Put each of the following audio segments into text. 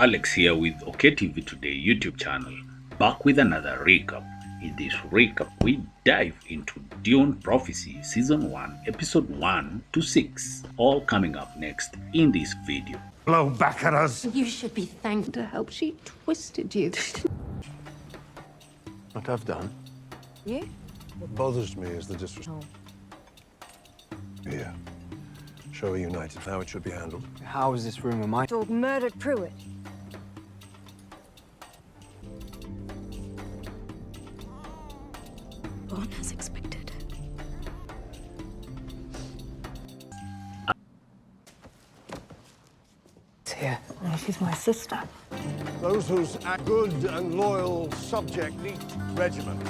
Alex here with OKTV Today YouTube channel, back with another recap. In this recap, we dive into Dune Prophecy Season 1, Episode 1 to 6, all coming up next in this video. Blow back at us! You should be thanked to help. She twisted you. What I've done. You? What bothers me is the disrespect. Here. Show her united how it should be handled. How is this rumor my Dog murdered Pruitt. Born as expected. It's here? She's my sister. Those whose good and loyal subject need regiment.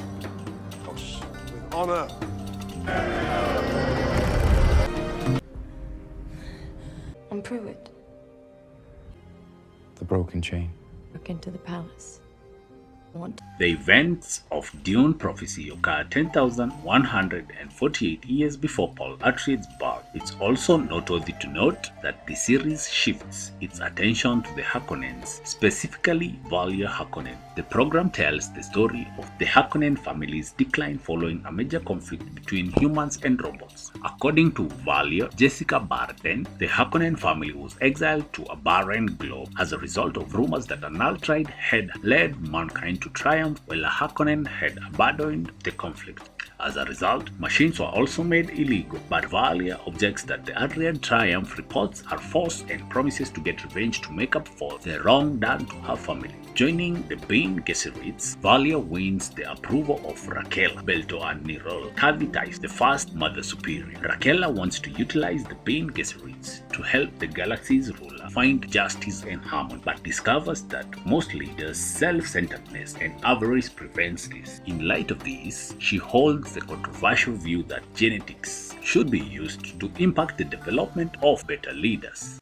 Of course, with honor. I'm Pruitt. The broken chain. Look into the palace. Want? The events of Dune Prophecy occur 10,148 years before Paul Atreides' birth. It's also noteworthy to note that the series shifts its attention to the Harkonnens, specifically Valyr Harkonnen. The program tells the story of the Harkonnen family's decline following a major conflict between humans and robots. According to Valyr Jessica Barden, the Harkonnen family was exiled to a barren globe as a result of rumors that an Altride had led mankind to triumph while a Harkonnen had abandoned the conflict. As a result, machines were also made illegal, but Valyr objects that the Adrian triumph reports are false and promises to get revenge to make up for the wrong done to her family. Joining the Bene Gesserits, Valyr wins the approval of Raquel, Belto and Nirol Kadvitais, the first Mother Superior. Raquel wants to utilize the Bene Gesserits to help the galaxy's ruler find justice and harmony, but discovers that most leaders' self-centeredness and avarice prevents this. In light of this, she holds the controversial view that genetics should be used to impact the development of better leaders.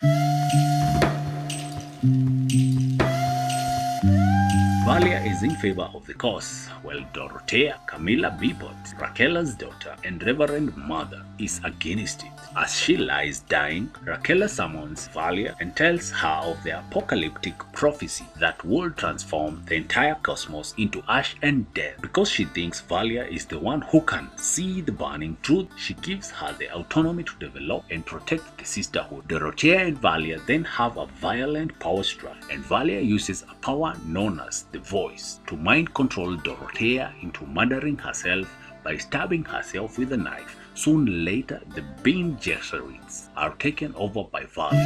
Valyr is in favor of the cause, while Dorothea, Camilla Bebot, Raquel's daughter and Reverend Mother, is against it. As she lies dying, Raquel summons Valyr and tells her of the apocalyptic prophecy that will transform the entire cosmos into ash and death. Because she thinks Valyr is the one who can see the burning truth, she gives her the autonomy to develop and protect the sisterhood. Dorothea and Valyr then have a violent power struggle, and Valyr uses a power known as the Voice to mind control Dorothea into murdering herself by stabbing herself with a knife. Soon later, the Bene Gesserits are taken over by Valyr.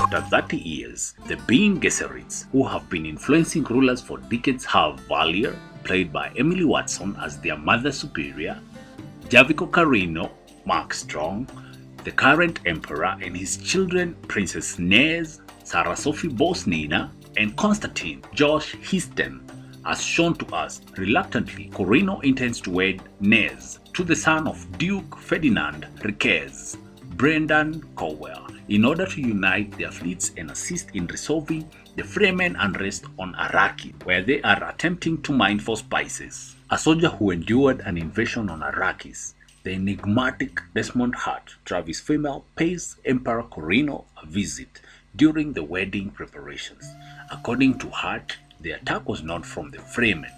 After 30 years, the Bene Gesserits, who have been influencing rulers for decades, have Valyr, played by Emily Watson, as their Mother Superior, Javico Carino, Mark Strong, the current emperor, and his children Princess Nez, Sarah Sophie Bosnina, and Constantine Josh Histen. As shown to us, reluctantly, Corino intends to wed Nez to the son of Duke Ferdinand Riquez, Brendan Cowell, in order to unite their fleets and assist in resolving the Fremen unrest on Arrakis, where they are attempting to mine for spices. A soldier who endured an invasion on Arrakis, the enigmatic Desmond Hart, Travis Fimmel, pays Emperor Corino a visit during the wedding preparations. According to Hart, the attack was not from the Fremen,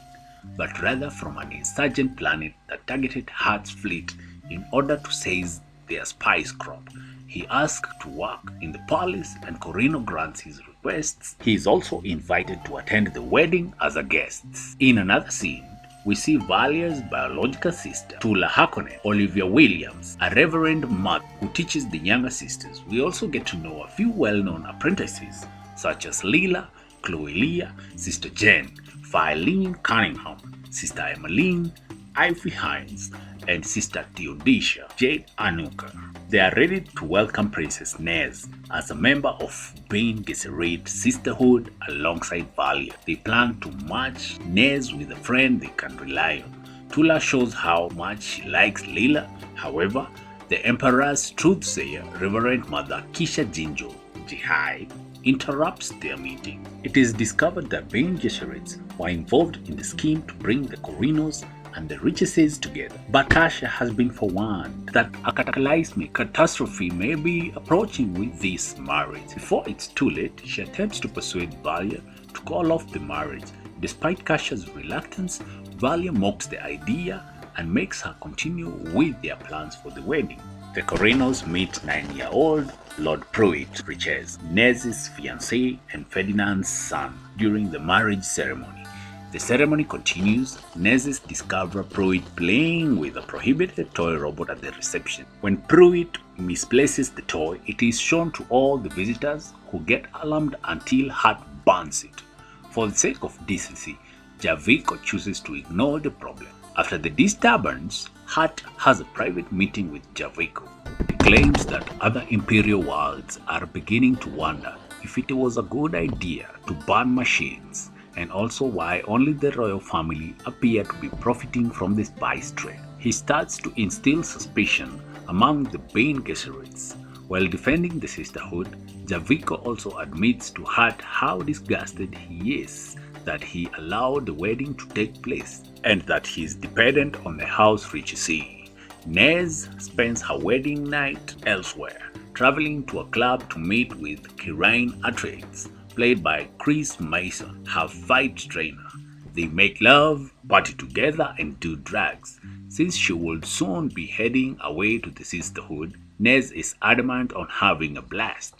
but rather from an insurgent planet that targeted Hart's fleet in order to seize their spice crop. He asks to work in the palace, and Corino grants his requests. He is also invited to attend the wedding as a guest. In another scene, we see Valyr's biological sister, Tula Harkonnen, Olivia Williams, a reverend mother who teaches the younger sisters. We also get to know a few well-known apprentices, such as Lila, Chloe Leah, Sister Jen, Filene Cunningham, Sister Emmeline, Ivy Hines, and Sister Theodosia Jade Anuka. They are ready to welcome Princess Nez as a member of Bene Gesserit Sisterhood alongside Valyr. They plan to match Nez with a friend they can rely on. Tula shows how much she likes Lila. However, the Emperor's truthsayer, Reverend Mother Kisha Jinjo Jihai, interrupts their meeting. It is discovered that Bene Gesserits were involved in the scheme to bring the Corrinos and the riches together. But Kasha has been forewarned that a cataclysmic catastrophe may be approaching with this marriage. Before it's too late, she attempts to persuade Valia to call off the marriage. Despite Kasha's reluctance, Valia mocks the idea and makes her continue with their plans for the wedding. The Corinos meet 9-year-old Lord Pruitt Riches, Nez's fiancé and Ferdinand's son, during the marriage ceremony. The ceremony continues. Nez's discover Pruitt playing with a prohibited toy robot at the reception. When Pruitt misplaces the toy, it is shown to all the visitors, who get alarmed until Hart burns it. For the sake of decency, Javico chooses to ignore the problem. After the disturbance, Hart has a private meeting with Javico. He claims that other imperial worlds are beginning to wonder if it was a good idea to ban machines, and also why only the royal family appear to be profiting from the spice trade. He starts to instill suspicion among the Bene Gesserits. While defending the sisterhood, Javico also admits to Hart how disgusted he is that he allowed the wedding to take place, and that he is dependent on the house Richezy. Nez spends her wedding night elsewhere, traveling to a club to meet with Kirain Atreides, played by Chris Mason, her fight trainer. They make love, party together, and do drugs. Since she will soon be heading away to the sisterhood, Nez is adamant on having a blast.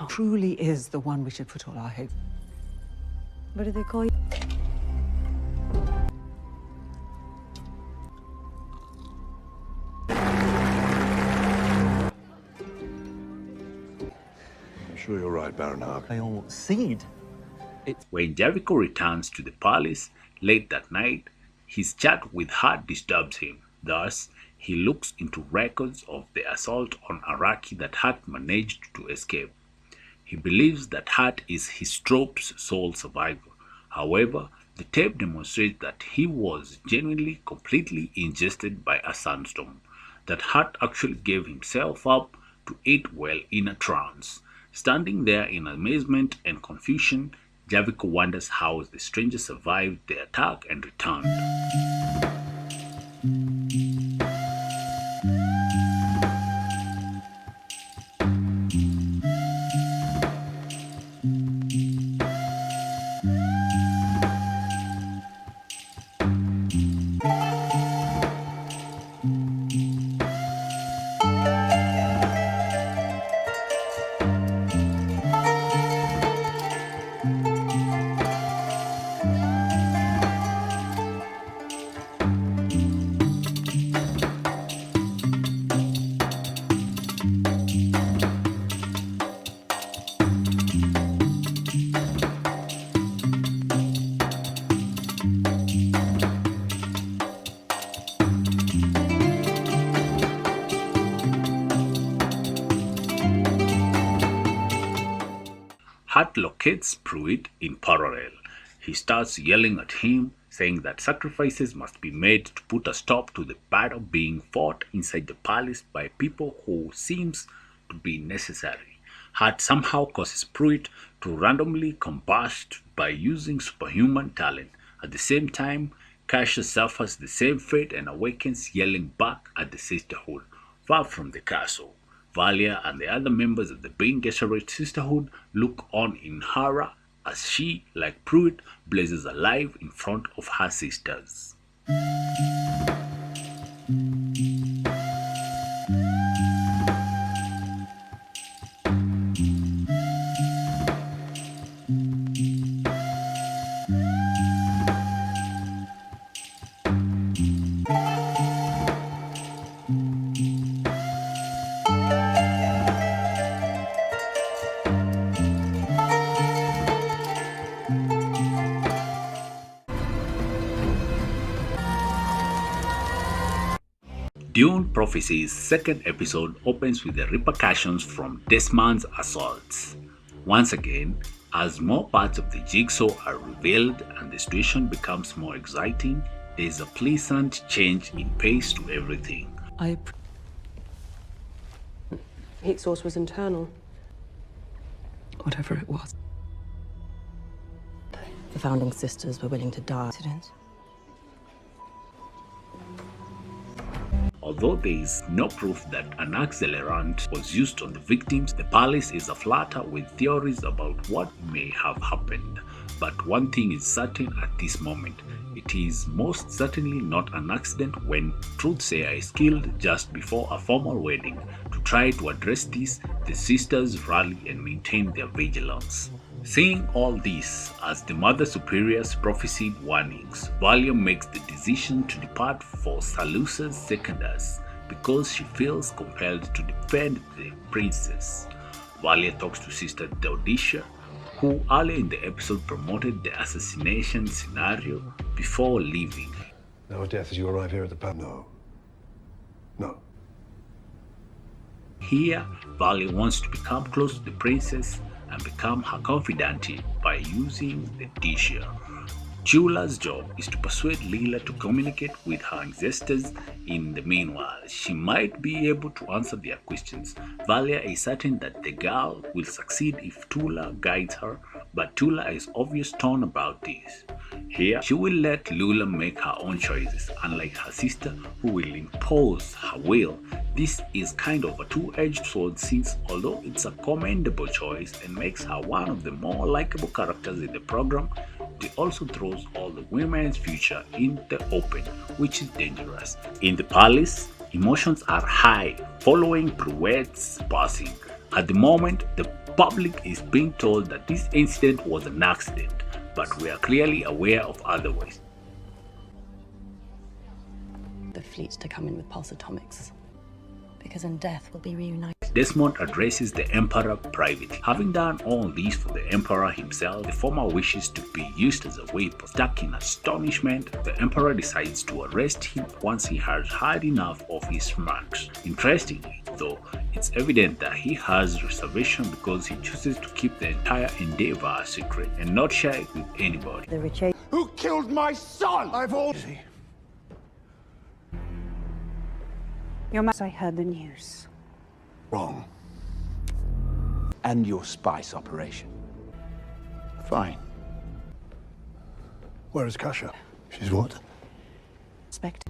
Truly is the one we should put all our hope. What do they call you? I'm sure you're right, Baron Hark. They all seed. When Javico returns to the palace late that night, his chat with Hart disturbs him. Thus, he looks into records of the assault on Araki that Hart managed to escape. He believes that Hart is his troop's sole survivor. However, the tape demonstrates that he was genuinely completely ingested by a sandstorm, that Hart actually gave himself up to it while in a trance. Standing there in amazement and confusion, Javico wonders how the stranger survived the attack and returned. Hart locates Pruitt in parallel. He starts yelling at him, saying that sacrifices must be made to put a stop to the battle being fought inside the palace by people who seems to be necessary. Hart somehow causes Pruitt to randomly combust by using superhuman talent. At the same time, Kasha suffers the same fate and awakens yelling back at the sisterhood. Far from the castle, Valia and the other members of the Bene Gesserit sisterhood look on in horror as she, like Pruitt, blazes alive in front of her sisters. Dune Prophecy's second episode opens with the repercussions from Desmond's assaults. Once again, as more parts of the jigsaw are revealed and the situation becomes more exciting, there is a pleasant change in pace to everything. Heat source was internal. Whatever it was. The founding sisters were willing to die. Although there is no proof that an accelerant was used on the victims, the palace is aflutter with theories about what may have happened. But one thing is certain at this moment: it is most certainly not an accident when Truthsayer is killed just before a formal wedding. To try to address this, the sisters rally and maintain their vigilance. Seeing all this as the Mother Superior's prophesied warnings, Valia makes the decision to depart for Salusa's Secondus because she feels compelled to defend the princess. Valia talks to Sister Deodacia, who earlier in the episode promoted the assassination scenario before leaving. Now, death, as you arrive here at the pub. No. No. Here, Valia wants to become close to the princess and become her confidant by using the Decia. Jula's job is to persuade Leela to communicate with her ancestors. In the meanwhile, she might be able to answer their questions. Valia is certain that the girl will succeed if Tula guides her, but Tula is obviously torn about this. Here, she will let Lula make her own choices, unlike her sister who will impose her will. This is kind of a two-edged sword since, although it's a commendable choice and makes her one of the more likable characters in the program, it also throws all the women's future in the open, which is dangerous. In the palace, emotions are high following Pruett's passing. At the moment, the public is being told that this incident was an accident, but we are clearly aware of otherwise. The fleet to come in with pulse atomics. Because in death we'll be reunited. Desmond addresses the Emperor privately. Having done all this for the Emperor himself, the former wishes to be used as a weapon. Stuck in astonishment, the Emperor decides to arrest him once he has had enough of his remarks. Interestingly, though, it's evident that he has reservation because he chooses to keep the entire endeavor a secret and not share it with anybody. The retreat. Who killed my son? I've all... Your master, I heard the news. Wrong. And your spice operation. Fine. Where is Kasha? She's what?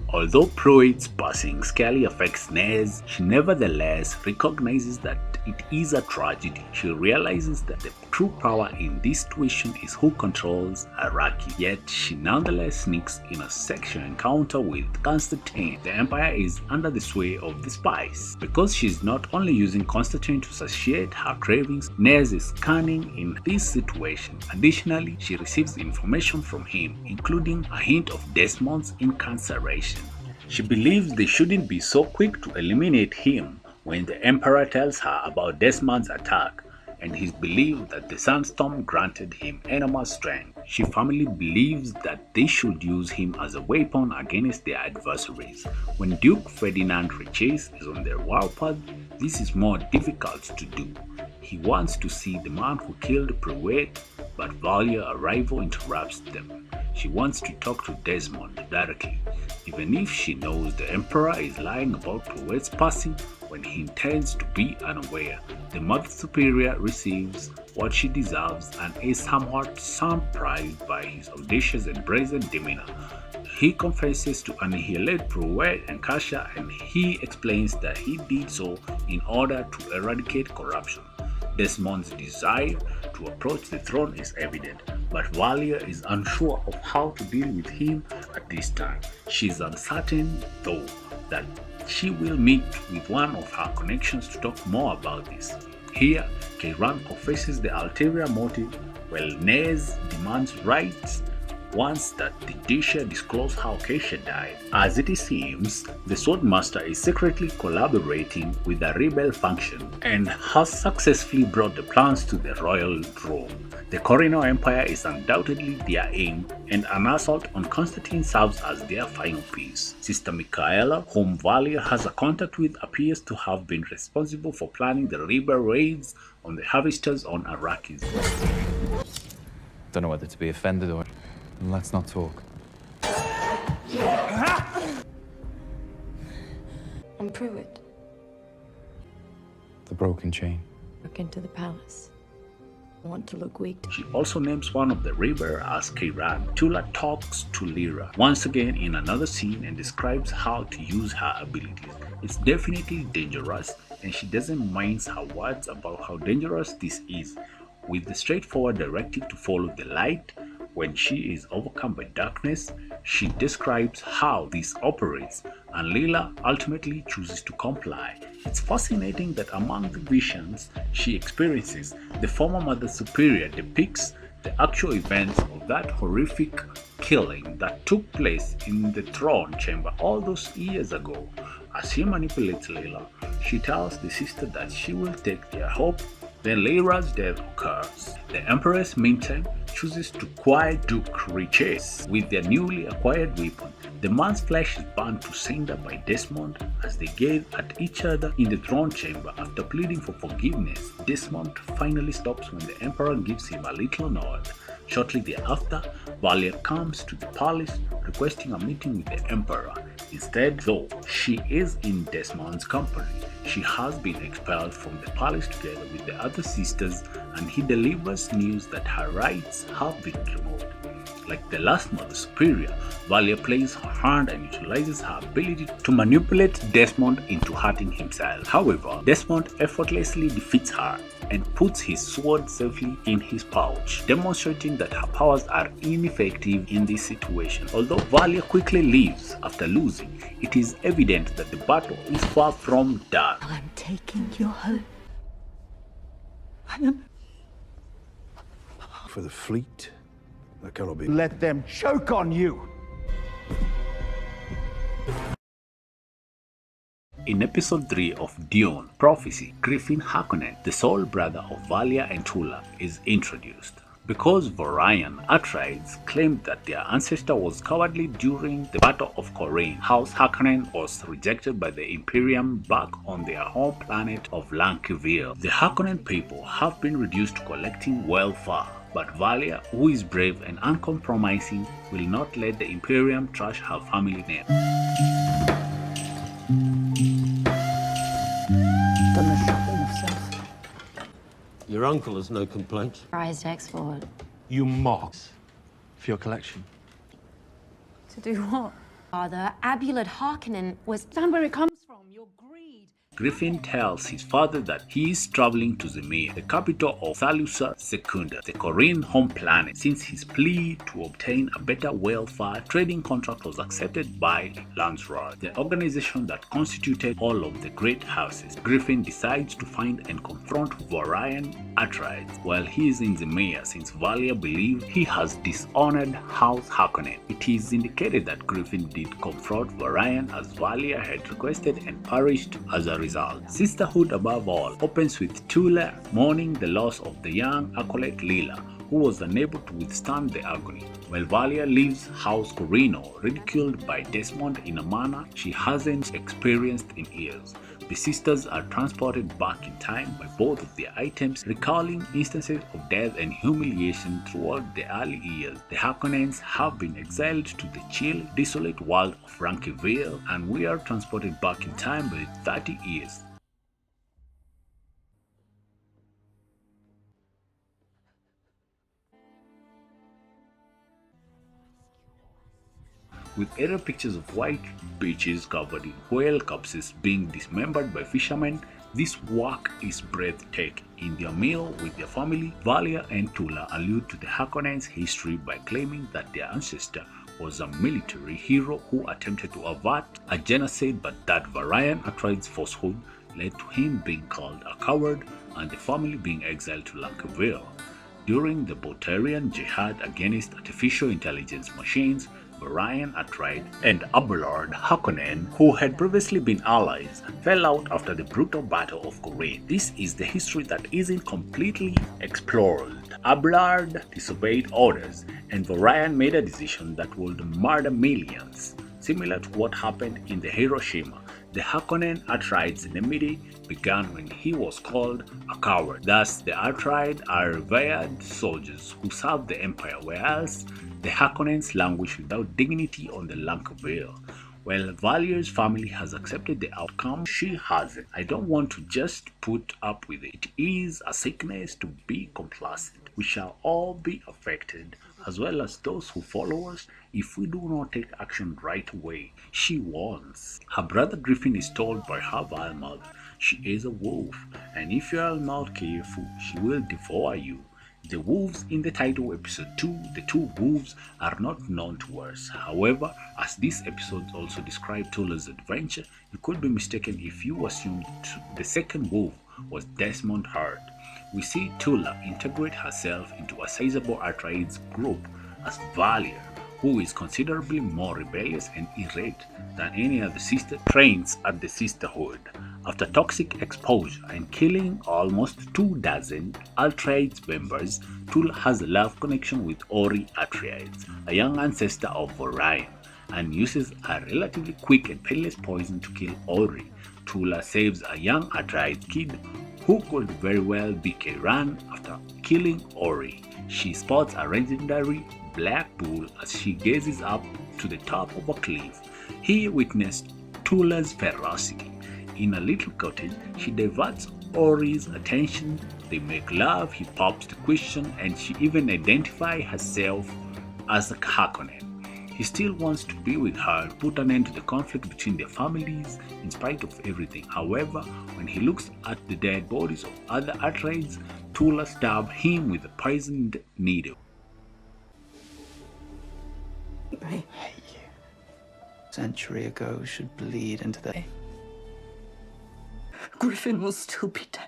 Although Pruitt's passing scarcely affects Nez, she nevertheless recognizes that it is a tragedy. She realizes that the true power in this situation is who controls Araki, yet she nonetheless sneaks in a sexual encounter with Constantine. The Empire is under the sway of the spies. Because she's not only using Constantine to satiate her cravings, Nez is cunning in this situation. Additionally, she receives information from him, including a hint of Desmond's incarceration. She believes they shouldn't be so quick to eliminate him when the Emperor tells her about Desmond's attack and his belief that the sandstorm granted him enormous strength. She firmly believes that they should use him as a weapon against their adversaries. When Duke Ferdinand Riches is on their warpath, this is more difficult to do. He wants to see the man who killed Pruitt, but Valia's arrival interrupts them. She wants to talk to Desmond directly, even if she knows the Emperor is lying about Pruitt's passing when he intends to be unaware. The Mother Superior receives what she deserves and is somewhat surprised by his audacious and brazen demeanor. He confesses to annihilate Pruitt and Kasha, and he explains that he did so in order to eradicate corruption. Desmond's desire to approach the throne is evident, but Valia is unsure of how to deal with him at this time. She is uncertain, though, that she will meet with one of her connections to talk more about this. Here, Kairan confesses the ulterior motive, while Nez demands rights once that the Decia disclose how Keisha died. As it seems, the Swordmaster is secretly collaborating with the rebel faction and has successfully brought the plans to the royal throne. The Corino Empire is undoubtedly their aim, and an assault on Constantine serves as their final piece. Sister Michaela, whom Valia has a contact with, appears to have been responsible for planning the rebel raids on the harvesters on Arrakis. Don't know whether to be offended or... Let's not talk. I'm Pruitt. The broken chain. Look into the palace. want to look weak. She also names one of the river as Kiran. Tula talks to Lyra once again in another scene and describes how to use her abilities. It's definitely dangerous, and she doesn't mince her words about how dangerous this is, with the straightforward directive to follow the light. When she is overcome by darkness, she describes how this operates, and Leela ultimately chooses to comply. It's fascinating that among the visions she experiences, the former Mother Superior depicts the actual events of that horrific killing that took place in the throne chamber all those years ago. As she manipulates Leela, she tells the sister that she will take their hope. Then Lyra's death occurs. The Empress, meantime, chooses to quiet Duke Riches with their newly acquired weapon. The man's flesh is burned to cinder by Desmond as they gaze at each other in the throne chamber. After pleading for forgiveness, Desmond finally stops when the Emperor gives him a little nod. Shortly thereafter, Valia comes to the palace requesting a meeting with the Emperor. Instead, though she is in Desmond's company, she has been expelled from the palace together with the other sisters, and he delivers news that her rights have been removed. Like the last Mother Superior, Valia plays her hand and utilizes her ability to manipulate Desmond into hurting himself. However, Desmond effortlessly defeats her and puts his sword safely in his pouch, demonstrating that her powers are ineffective in this situation. Although Valia quickly leaves after losing, it is evident that the battle is far from done. I'm taking you home. I am. For the fleet, that cannot be. Let them choke on you! In episode 3 of Dune, Prophecy, Griffin Harkonnen, the sole brother of Valia and Tula, is introduced. Because Vorian Atreides claimed that their ancestor was cowardly during the Battle of Corrine, House Harkonnen was rejected by the Imperium back on their home planet of Lankivir. The Harkonnen people have been reduced to collecting welfare, but Valia, who is brave and uncompromising, will not let the Imperium trash her family name. Done the shopping myself. Your uncle has no complaints. Prized export. You mock for your collection. To do what? Father, Abulard Harkonnen was... Understand where it comes from, your greed. Griffin tells his father that he is traveling to Zemir, the capital of Salusa Secunda, the Corrine home planet. Since his plea to obtain a better welfare trading contract was accepted by Landsrod, the organization that constituted all of the great houses, Griffin decides to find and confront Vorian Atreides while he is in Zemir, since Valia believes he has dishonored House Harkonnen. It is indicated that Griffin did confront Vorian as Valia had requested and perished as a result. Sisterhood above all opens with Tula mourning the loss of the young acolyte Leela, who was unable to withstand the agony, while Valia leaves House Corrino ridiculed by Desmond in a manner she hasn't experienced in years. The sisters are transported back in time by both of their items, recalling instances of death and humiliation throughout the early years. The Harkonnens have been exiled to the chill, desolate world of Rankivale, and we are transported back in time by 30 years. With aerial pictures of white beaches covered in whale corpses being dismembered by fishermen, this work is breathtaking. In their meal with their family, Valia and Tula allude to the Harkonnens' history by claiming that their ancestor was a military hero who attempted to avert a genocide, but that Vorian Atreides' falsehood led to him being called a coward and the family being exiled to Lankaville. During the Bolterian jihad against artificial intelligence machines, Vorian Atreides and Abelard Harkonnen, who had previously been allies, fell out after the brutal Battle of Corrine. This is the history that isn't completely explored. Abelard disobeyed orders, and Vorian made a decision that would murder millions. Similar to what happened in the Hiroshima, the Harkonnen Atreides enmity began when he was called a coward. Thus, the Atreides are revered soldiers who serve the Empire, whereas the Harkonnens languish without dignity on the Lankaville. While Valier's family has accepted the outcome, she hasn't. I don't want to just put up with it. It is a sickness to be complacent. We shall all be affected, as well as those who follow us, if we do not take action right away, she warns. Her brother Griffin is told by her vile mother she is a wolf, and if you are not careful, she will devour you. The wolves in the title episode 2, the two wolves, are not known to us. However, as this episode also described Tula's adventure, you could be mistaken if you assumed the second wolf was Desmond Hart. We see Tula integrate herself into a sizable Atreides group as Valier, who is considerably more rebellious and irate than any other sister trains at the sisterhood. After toxic exposure and killing almost 24 Atreides members, Tula has a love connection with Ori Atreides, a young ancestor of Orion, and uses a relatively quick and painless poison to kill Ori. Tula saves a young Atreides kid who could very well be Kairan after killing Ori. She spots a legendary black bull as she gazes up to the top of a cliff. He witnessed Tula's ferocity. In a little cottage, she diverts Ori's attention. They make love, he pops the question, and she even identifies herself as a Harkonnen. He still wants to be with her, put an end to the conflict between their families in spite of everything. However, when he looks at the dead bodies of other Atreides, Tula stabs him with a poisoned needle. I hate you. Century ago should bleed into the... Griffin will still be dead.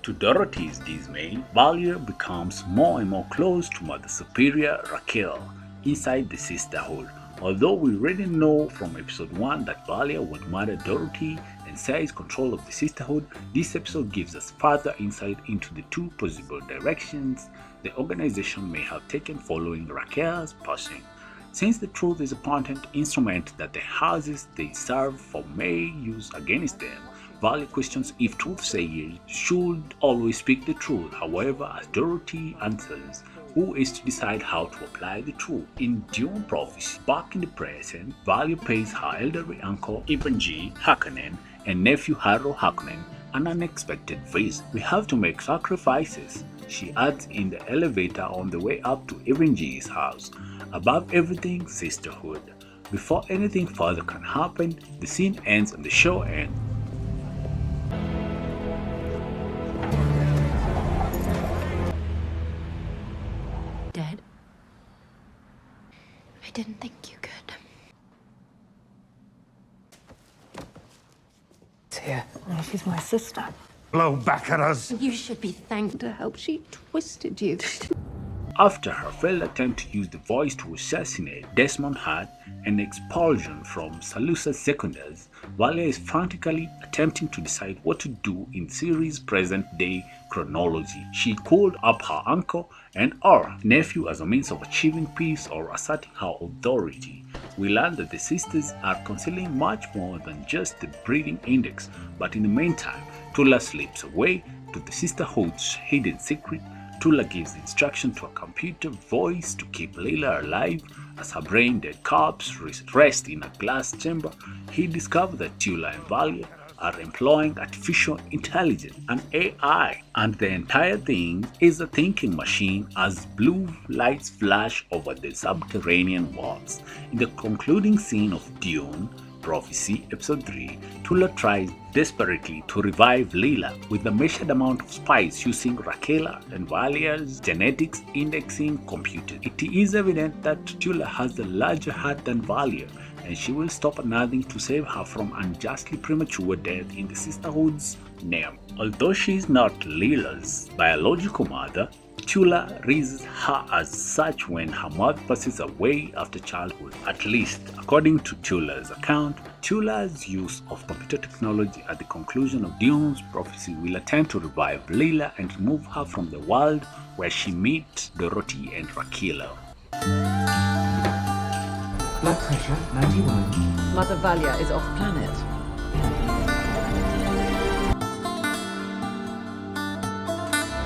To Dorothy's dismay, Valier becomes more and more close to Mother Superior Raquel inside the sisterhood. Although we already know from episode 1 that Valier would murder Dorothy and seize control of the sisterhood, this episode gives us further insight into the two possible directions the organization may have taken following Raquel's passing. Since the truth is a potent instrument that the houses they serve for may use against them, Valier questions if truth-sayers should always speak the truth. However, as Dorothy answers, who is to decide how to apply the truth? In Dune Prophecy, back in the present, Valier pays her elderly uncle Ivanji Harkonnen and nephew Harrow Harkonnen an unexpected visit. We have to make sacrifices, she adds in the elevator on the way up to Ivanji's house. Above everything, sisterhood. Before anything further can happen, the scene ends and the show ends. Dead? I didn't think you could. It's here. No, she's my sister. Blow back at us. You should be thanked to help. She twisted you. After her failed attempt to use the voice to assassinate Desmond Hart and expulsion from Salusa Secundus, Valier is frantically attempting to decide what to do in series' present-day chronology. She called up her uncle and or nephew as a means of achieving peace or asserting her authority. We learn that the sisters are concealing much more than just the breeding index, but in the meantime, Tula slips away to the sisterhood's hidden secret. Tula gives instruction to a computer voice to keep Leela alive as her brain-dead corpse rests in a glass chamber. He discovers that Tula and Valier are employing artificial intelligence, an AI, and the entire thing is a thinking machine as blue lights flash over the subterranean walls. In the concluding scene of Dune Prophecy, Episode 3, Tula tries desperately to revive Leela with the measured amount of spice using Raquel and Valier's genetics indexing computer. It is evident that Tula has a larger heart than Valier, and she will stop at nothing to save her from unjustly premature death in the sisterhood's name. Although she is not Leela's biological mother, Tula raises her as such when her mother passes away after childhood. At least, according to Tula's account, Tula's use of computer technology at the conclusion of Dune's Prophecy will attempt to revive Leela and remove her from the world where she meets Dorothy and Raquel. Look. Pressure 91. Mother Valia is off planet.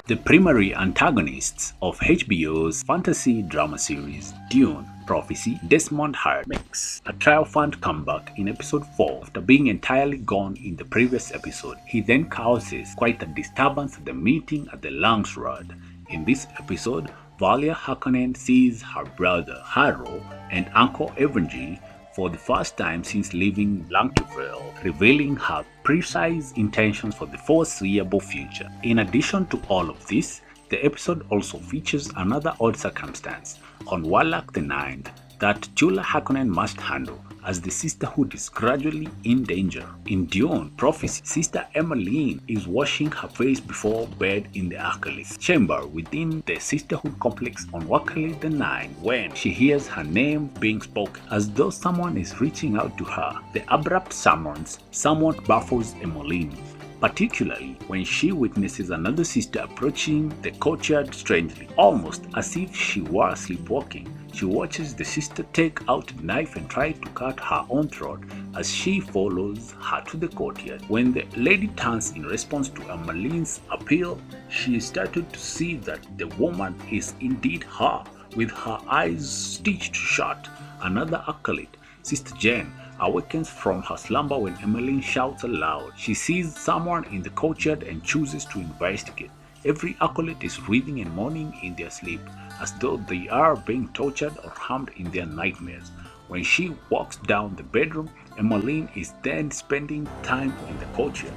The primary antagonists of HBO's fantasy drama series Dune Prophecy, Desmond Hart makes a triumphant comeback in episode 4 after being entirely gone in the previous episode. He then causes quite a disturbance at the meeting at the Langsrod. In this episode, Valia Harkonnen sees her brother Harrow and Uncle Evangy for the first time since leaving Blancheville, revealing her precise intentions for the foreseeable future. In addition to all of this, the episode also features another odd circumstance on Warlock the Ninth that Tula Harkonnen must handle as the sisterhood is gradually in danger. In Dune Prophecy, Sister Emmeline is washing her face before bed in the Acolyte's chamber within the sisterhood complex on Wakali the Nine when she hears her name being spoken as though someone is reaching out to her. The abrupt summons somewhat baffles Emmeline, particularly when she witnesses another sister approaching the courtyard strangely, almost as if she were sleepwalking. She watches the sister take out a knife and try to cut her own throat as she follows her to the courtyard. When the lady turns in response to Emmeline's appeal, she started to see that the woman is indeed her, with her eyes stitched shut. Another acolyte, Sister Jane, awakens from her slumber when Emmeline shouts aloud. She sees someone in the courtyard and chooses to investigate. Every acolyte is breathing and moaning in their sleep, as though they are being tortured or harmed in their nightmares. When she walks down the bedroom, Emmeline is then spending time in the courtyard.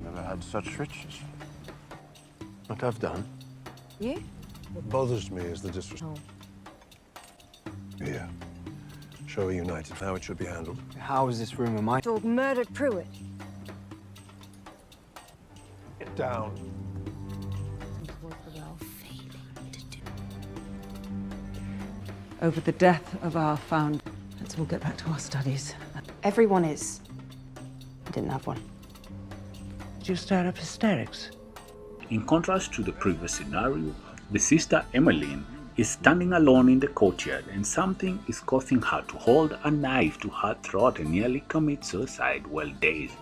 Never had such riches. What I've done. You? What bothers me is the disrespect. Here. Show her united how it should be handled. How is this rumor mine? Dog murdered Pruitt. Get down. Over the death of our founder. Let's all get back to our studies. Everyone is. I didn't have one. Did you stir up hysterics? In contrast to the previous scenario, the sister Emmeline is standing alone in the courtyard and something is causing her to hold a knife to her throat and nearly commit suicide while dazed.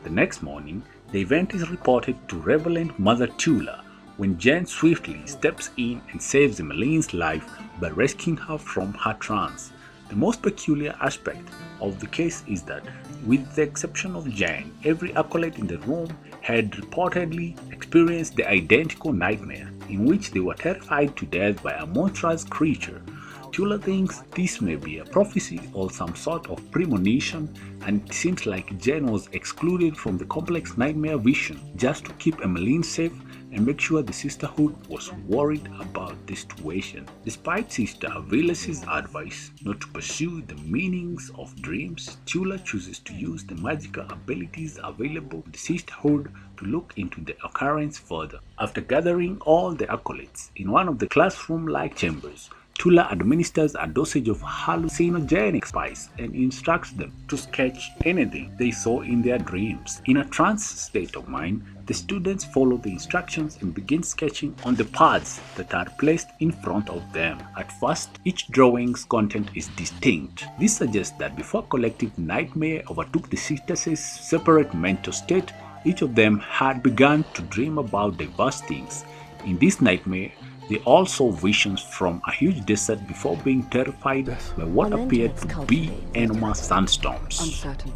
The next morning, the event is reported to Reverend Mother Tula when Jen swiftly steps in and saves Emmeline's life by rescuing her from her trance. The most peculiar aspect of the case is that, with the exception of Jen, every acolyte in the room had reportedly experienced the identical nightmare, in which they were terrified to death by a monstrous creature. Tula thinks this may be a prophecy or some sort of premonition, and it seems like Jen was excluded from the complex nightmare vision just to keep Emmeline safe and make sure the sisterhood was worried about the situation. Despite Sister Velas's advice not to pursue the meanings of dreams, Tula chooses to use the magical abilities available to the sisterhood to look into the occurrence further. After gathering all the acolytes in one of the classroom-like chambers, Tula administers a dosage of hallucinogenic spice and instructs them to sketch anything they saw in their dreams. In a trance state of mind, the students follow the instructions and begin sketching on the pads that are placed in front of them. At first, each drawing's content is distinct. This suggests that before collective nightmare overtook the sisters' separate mental state, each of them had begun to dream about diverse things. In this nightmare, they all saw visions from a huge desert before being terrified by what appeared to be enormous sandstorms. Uncertain.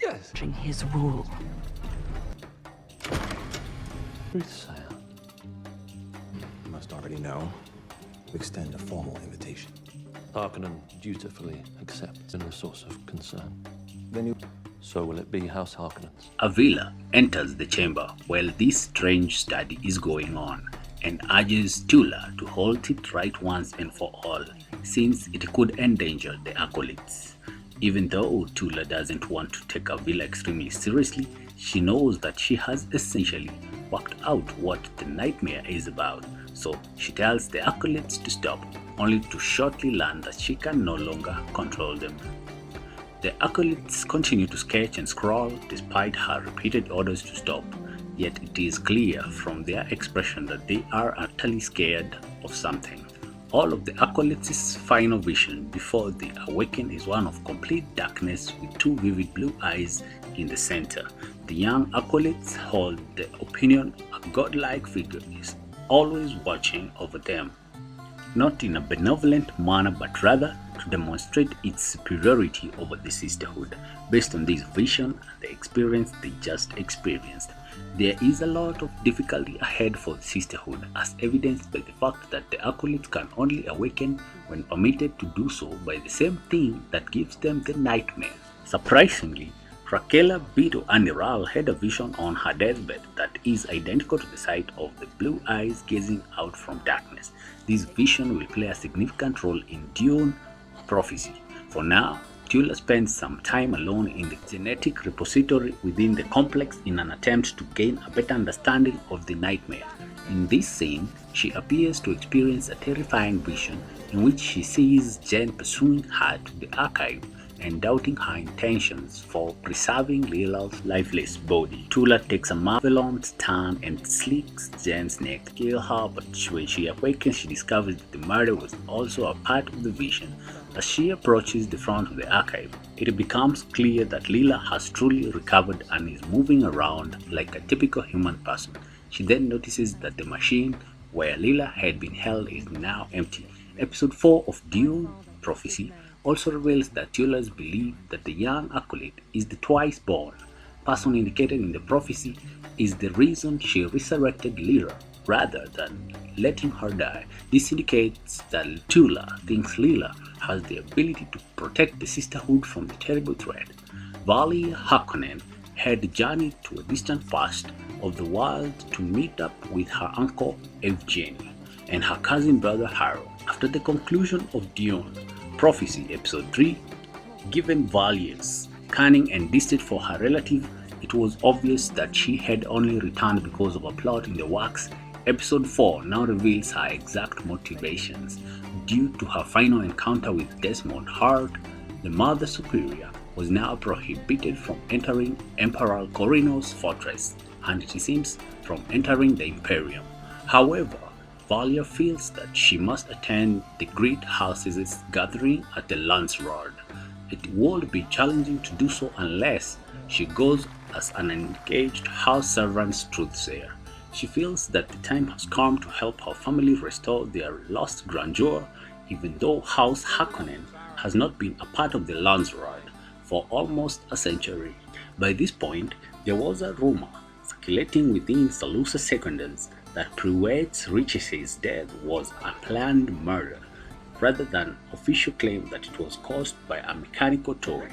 Yes. His rule. Soothsayer. You must already know. Extend a formal invitation. Harkonnen dutifully accepts in a source of concern. Then you... So will it be House Harkonnens? Avila enters the chamber while this strange study is going on and urges Tula to halt it right once and for all, since it could endanger the acolytes. Even though Tula doesn't want to take Avila extremely seriously, she knows that she has essentially worked out what the nightmare is about, so she tells the acolytes to stop, only to shortly learn that she can no longer control them. The acolytes continue to sketch and scrawl despite her repeated orders to stop, yet it is clear from their expression that they are utterly scared of something. All of the acolytes' final vision before they awaken is one of complete darkness with two vivid blue eyes in the center. The young acolytes hold the opinion a godlike figure is always watching over them, not in a benevolent manner but rather to demonstrate its superiority over the sisterhood based on this vision and the experience they just experienced. There is a lot of difficulty ahead for the sisterhood, as evidenced by the fact that the acolytes can only awaken when permitted to do so by the same thing that gives them the nightmare. Surprisingly, Raquel, Vito, and Ral had a vision on her deathbed that is identical to the sight of the blue eyes gazing out from darkness. This vision will play a significant role in Dune prophecy. For now, Tula spends some time alone in the genetic repository within the complex in an attempt to gain a better understanding of the nightmare. In this scene, she appears to experience a terrifying vision in which she sees Jen pursuing her to the archive and doubting her intentions for preserving Lila's lifeless body. Tula takes a malevolent turn and slits Jen's neck to kill her, but when she awakens, she discovers that the murder was also a part of the vision. As she approaches the front of the archive, it becomes clear that Lila has truly recovered and is moving around like a typical human person. She then notices that the machine where Lila had been held is now empty. Episode 4 of Dune Prophecy also reveals that Tula's belief that the young acolyte is the twice-born person indicated in the prophecy is the reason she resurrected Lila rather than letting her die. This indicates that Tula thinks Lila has the ability to protect the sisterhood from the terrible threat. Valia Harkonnen had journeyed to a distant past of the world to meet up with her uncle Evgeny and her cousin brother Harrow. After the conclusion of Dune Prophecy Episode 3, given Valia's cunning and distaste for her relative, it was obvious that she had only returned because of a plot in the works. Episode 4 now reveals her exact motivations. Due to her final encounter with Desmond Hart, the Mother Superior was now prohibited from entering Emperor Corino's fortress, and it seems from entering the Imperium. However, Valia feels that she must attend the Great House's gathering at the Landsroad. It would be challenging to do so unless she goes as an engaged house servant's truthsayer. She feels that the time has come to help her family restore their lost grandeur, even though House Harkonnen has not been a part of the Landsroad for almost a century. By this point, there was a rumor circulating within Salusa Secondants that Pruitt's Rich's death was a planned murder, rather than official claim that it was caused by a mechanical toy.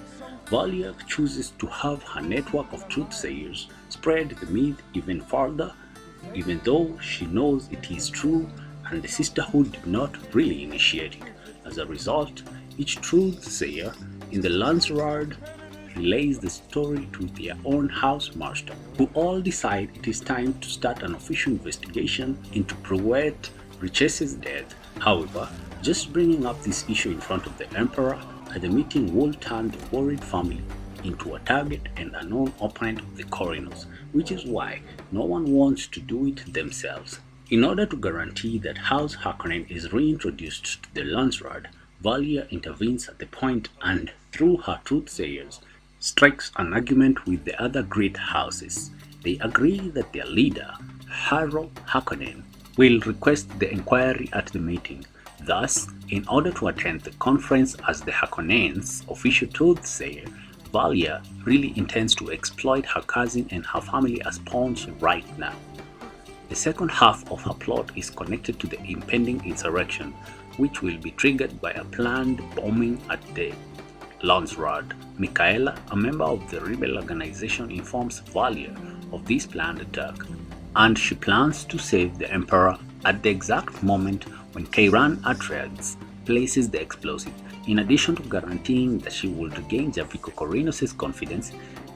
Valia chooses to have her network of truthsayers spread the myth even further, even though she knows it is true and the sisterhood did not really initiate it. As a result, each truthsayer in the Landsroad relays the story to their own house master, who all decide it is time to start an official investigation into Pruitt Rich's death. However, just bringing up this issue in front of the Emperor at the meeting will turn the worried family into a target and a known opponent of the Coriolis, which is why no one wants to do it themselves. In order to guarantee that House Harkonnen is reintroduced to the Landsroad, Valia intervenes at the point and, through her truthsayers, strikes an argument with the other great houses. They agree that their leader, Harrow Harkonnen, will request the inquiry at the meeting. Thus, in order to attend the conference as the Harkonnens' official truthsayer, Valia really intends to exploit her cousin and her family as pawns right now. The second half of her plot is connected to the impending insurrection, which will be triggered by a planned bombing at the Landsroad. Michaela, a member of the rebel organization, informs Valia of this planned attack, and she plans to save the Emperor at the exact moment when Kairan Atreides places the explosive. In addition to guaranteeing that she will regain Javico Corinos' confidence,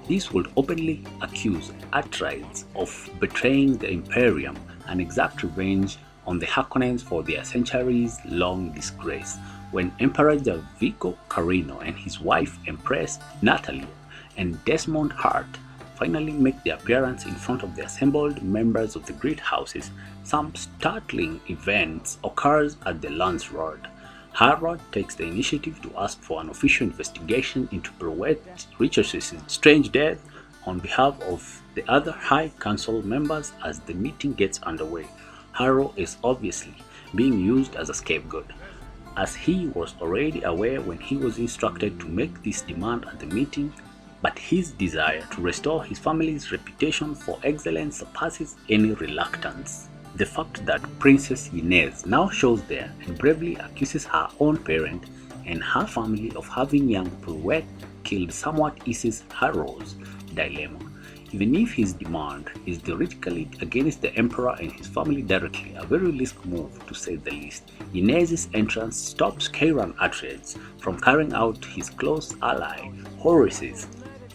this would openly accuse Atreides of betraying the Imperium and exact revenge on the Harkonnens for their centuries-long disgrace. When Emperor Javico Carino and his wife Empress Natalia and Desmond Hart finally make their appearance in front of the assembled members of the great houses, some startling events occurs at the Lance Road. Harrod takes the initiative to ask for an official investigation into Pruitt Richardson's strange death on behalf of the other High Council members as the meeting gets underway. Harrow is obviously being used as a scapegoat, as he was already aware when he was instructed to make this demand at the meeting, but his desire to restore his family's reputation for excellence surpasses any reluctance. The fact that Princess Inez now shows there and bravely accuses her own parent and her family of having young Pruitt killed somewhat eases Harrow's dilemma. Even if his demand is theoretically against the Emperor and his family directly, a very risky move to say the least, Inez's entrance stops Kieran Atreides from carrying out his close ally Horace's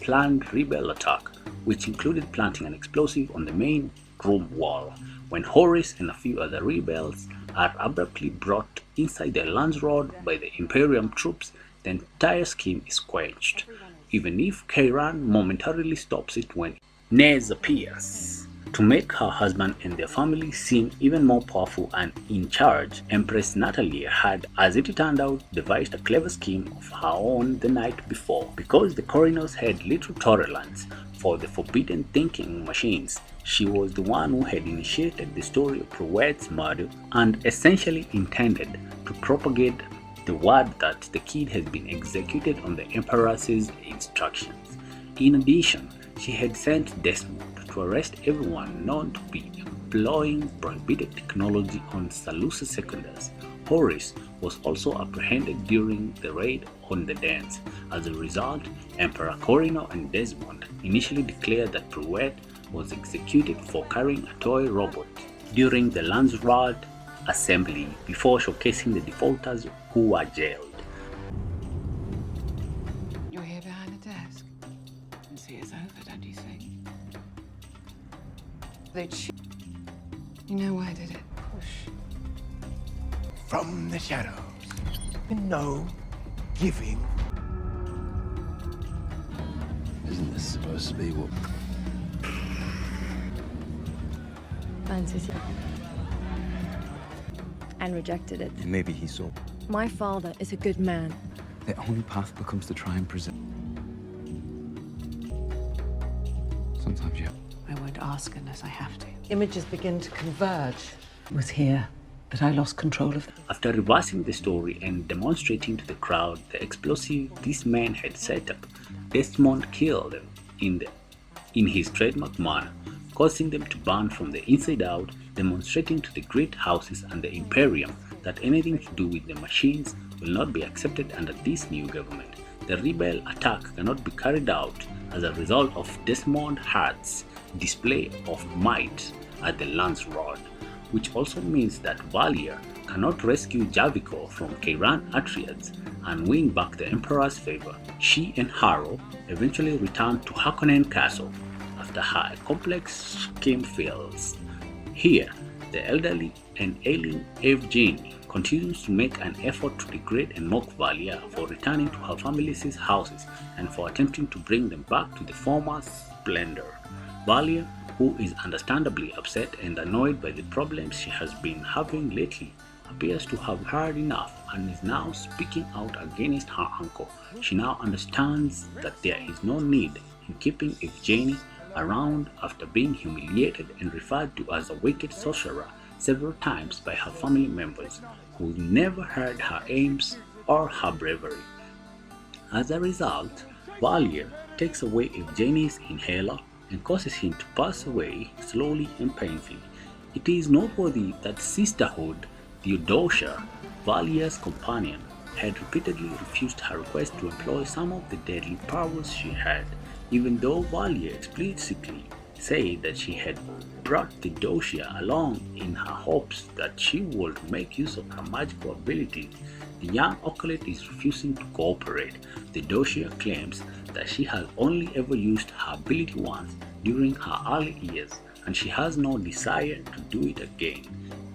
planned rebel attack, which included planting an explosive on the main room wall. When Horace and a few other rebels are abruptly brought inside the Lance Road by the Imperium troops, the entire scheme is quenched, even if Kieran momentarily stops it when Inez appears. To make her husband and their family seem even more powerful and in charge, Empress Natalie had, as it turned out, devised a clever scheme of her own the night before. Because the coroners had little tolerance for the forbidden thinking machines, she was the one who had initiated the story of Pruitt's murder and essentially intended to propagate the word that the kid had been executed on the Emperor's instructions. In addition, she had sent Desmond to arrest everyone known to be employing prohibited technology on Salusa Secundus. Horace was also apprehended during the raid on the dens. As a result, Emperor Corino and Desmond initially declared that Pruitt was executed for carrying a toy robot during the Lance Road assembly before showcasing the defaulters who were jailed. You're here behind the desk. And see it's over, don't you think? You know why I did it? Push. From the shadows. No giving. Isn't this supposed to be what... Fantasy. And rejected it. And maybe he saw. My father is a good man. The only path becomes to try and preserve. Sometimes you have. I won't ask unless I have to. Images begin to converge. It was here that I lost control of them. After reversing the story and demonstrating to the crowd the explosive this man had set up, Desmond killed them in his trademark manner, causing them to burn from the inside out, demonstrating to the great houses and the Imperium that anything to do with the machines will not be accepted under this new government. The rebel attack cannot be carried out as a result of Desmond Hart's display of might at the Lance Road, which also means that Valier cannot rescue Javico from Kieran Atreides and win back the Emperor's favor. She and Harrow eventually return to Harkonnen Castle after her complex scheme fails. Here, the elderly and ailing Evgeny continues to make an effort to degrade and mock Valier for returning to her family's houses and for attempting to bring them back to the former splendor. Valier, who is understandably upset and annoyed by the problems she has been having lately, appears to have heard enough and is now speaking out against her uncle. She now understands that there is no need in keeping Evgeny around after being humiliated and referred to as a wicked sorcerer several times by her family members who never heard her aims or her bravery. As a result, Valier takes away Evgeny's inhaler and causes him to pass away slowly and painfully. It is noteworthy that Sisterhood Theodosia, Valier's companion, had repeatedly refused her request to employ some of the deadly powers she had, even though Valier explicitly said that she had brought Theodosia along in her hopes that she would make use of her magical abilities. The young occultist is refusing to cooperate. Theodosia claims that she has only ever used her ability once during her early years, and she has no desire to do it again,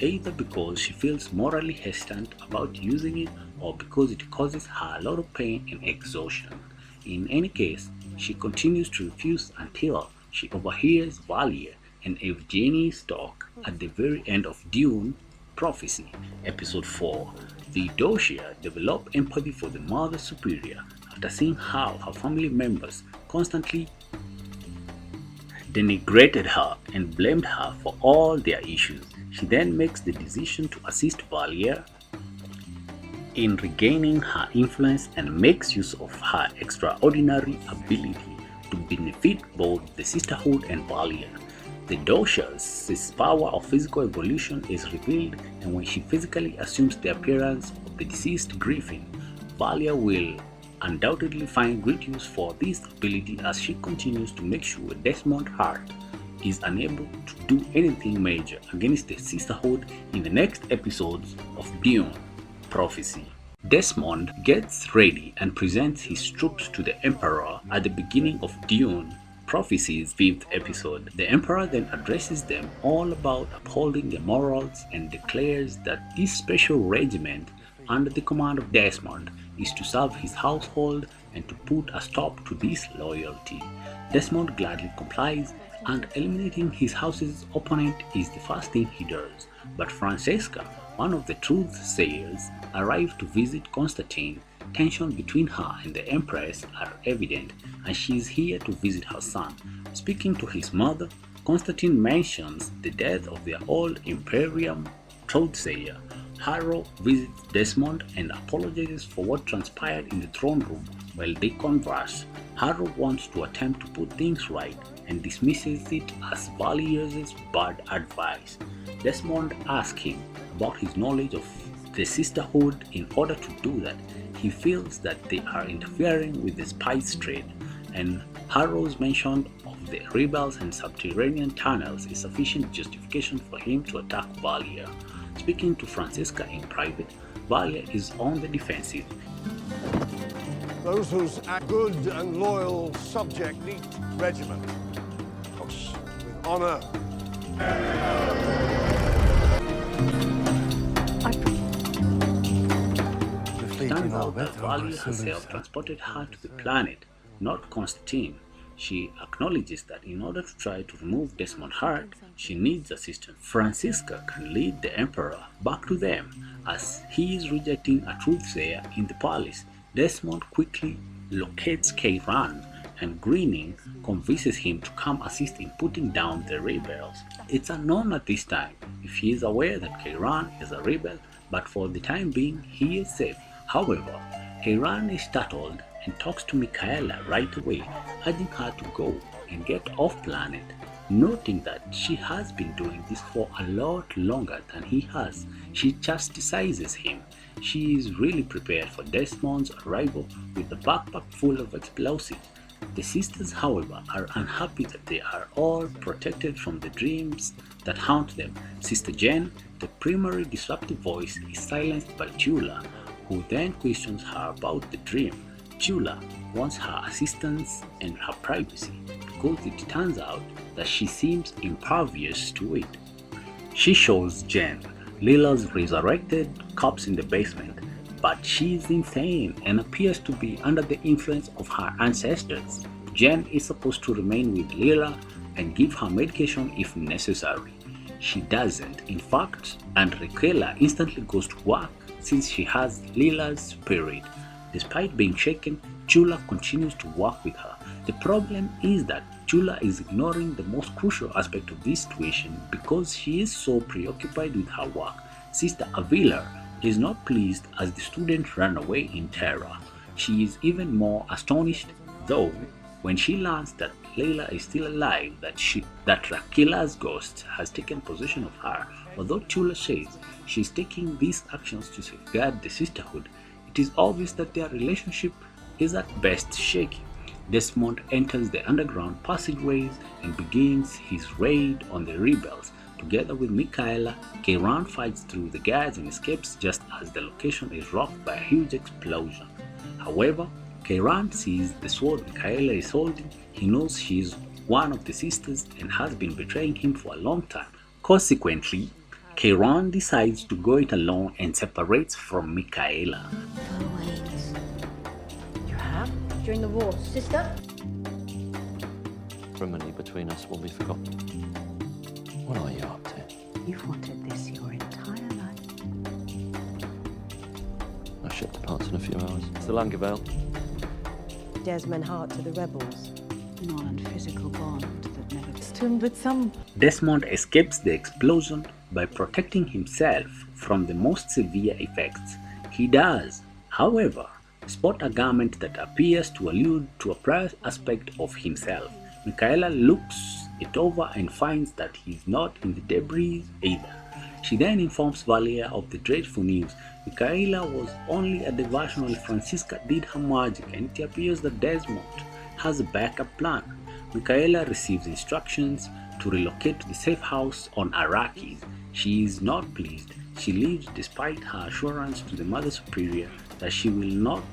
either because she feels morally hesitant about using it or because it causes her a lot of pain and exhaustion. In any case, she continues to refuse until she overhears Valier and Evgeny's talk at the very end of Dune Prophecy, Episode 4. Theodosia develops empathy for the Mother Superior after seeing how her family members constantly denigrated her and blamed her for all their issues. She then makes the decision to assist Valier in regaining her influence and makes use of her extraordinary ability to benefit both the Sisterhood and Valier. Theodosia's power of physical evolution is revealed, and when she physically assumes the appearance of the deceased Griffin, Valier will undoubtedly find great use for this ability as she continues to make sure Desmond Hart is unable to do anything major against the Sisterhood in the next episodes of Dune Prophecy. Desmond gets ready and presents his troops to the Emperor at the beginning of Dune Prophecy's 5th episode. The Emperor then addresses them all about upholding the morals and declares that this special regiment under the command of Desmond is to serve his household and to put a stop to disloyalty. Desmond gladly complies, and eliminating his house's opponent is the first thing he does. But Francesca, one of the truth-sayers, arrives to visit Constantine. Tension between her and the Empress are evident, and she is here to visit her son. Speaking to his mother, Constantine mentions the death of their old Imperium truth-sayer. Harrow visits Desmond and apologizes for what transpired in the throne room while they converse. Harrow wants to attempt to put things right and dismisses it as Valier's bad advice. Desmond asks him about his knowledge of the Sisterhood. In order to do that, he feels that they are interfering with the spice trade, and Harrow's mention of the rebels and subterranean tunnels is sufficient justification for him to attack Valier. Speaking to Francesca in private, Valier is on the defensive. Those whose good and loyal subject lead regiment. With honor. It turns out that Valier herself transported her to the planet, not Constantine. She acknowledges that in order to try to remove Desmond Hart, she needs assistance. Francisca can lead the Emperor back to them, as he is rejecting a truth-sayer in the palace. Desmond quickly locates Kairan and, grinning, convinces him to come assist in putting down the rebels. It's unknown at this time if he is aware that Kairan is a rebel, but for the time being, he is safe. However, Kairan is startled and talks to Michaela right away, urging her to go and get off planet. Noting that she has been doing this for a lot longer than he has, she chastises him. She is really prepared for Desmond's arrival with a backpack full of explosives. The sisters, however, are unhappy that they are all protected from the dreams that haunt them. Sister Jen, the primary disruptive voice, is silenced by Tula, who then questions her about the dream. Tula wants her assistance and her privacy because it turns out that she seems impervious to it. She shows Jen Lila's resurrected corpse in the basement, but she is insane and appears to be under the influence of her ancestors. Jen is supposed to remain with Lila and give her medication if necessary. She doesn't, in fact, and Raquela instantly goes to work since she has Lila's spirit. Despite being shaken, Chula continues to work with her. The problem is that Chula is ignoring the most crucial aspect of this situation because she is so preoccupied with her work. Sister Avila is not pleased as the student ran away in terror. She is even more astonished, though, when she learns that Layla is still alive, that Raquela's ghost has taken possession of her. Although Chula says she is taking these actions to safeguard the sisterhood, it is obvious that their relationship is at best shaky. Desmond enters the underground passageways and begins his raid on the rebels. Together with Michaela, Kairan fights through the guards and escapes just as the location is rocked by a huge explosion. However, Kairan sees the sword Michaela is holding. He knows she is one of the sisters and has been betraying him for a long time. Consequently, Kairan decides to go it alone and separates from Michaela. You have? During the war, sister? acrimony between us will be forgotten. What are you up to? You've wanted this your entire life. I ship departs in a few hours. It's the Langevale. Desmond Hart to the rebels. Non-physical bond that never... Tuned with some Desmond escapes the explosion by protecting himself from the most severe effects. He does, however, spot a garment that appears to allude to a prior aspect of himself. Michaela looks it over and finds that he's not in the debris either. She then informs Valia of the dreadful news. Michaela was only a diversion while Francisca did her magic, and it appears that Desmond has a backup plan. Michaela receives instructions to relocate to the safe house on Arrakis. She is not pleased. She leaves despite her assurance to the Mother Superior that she will not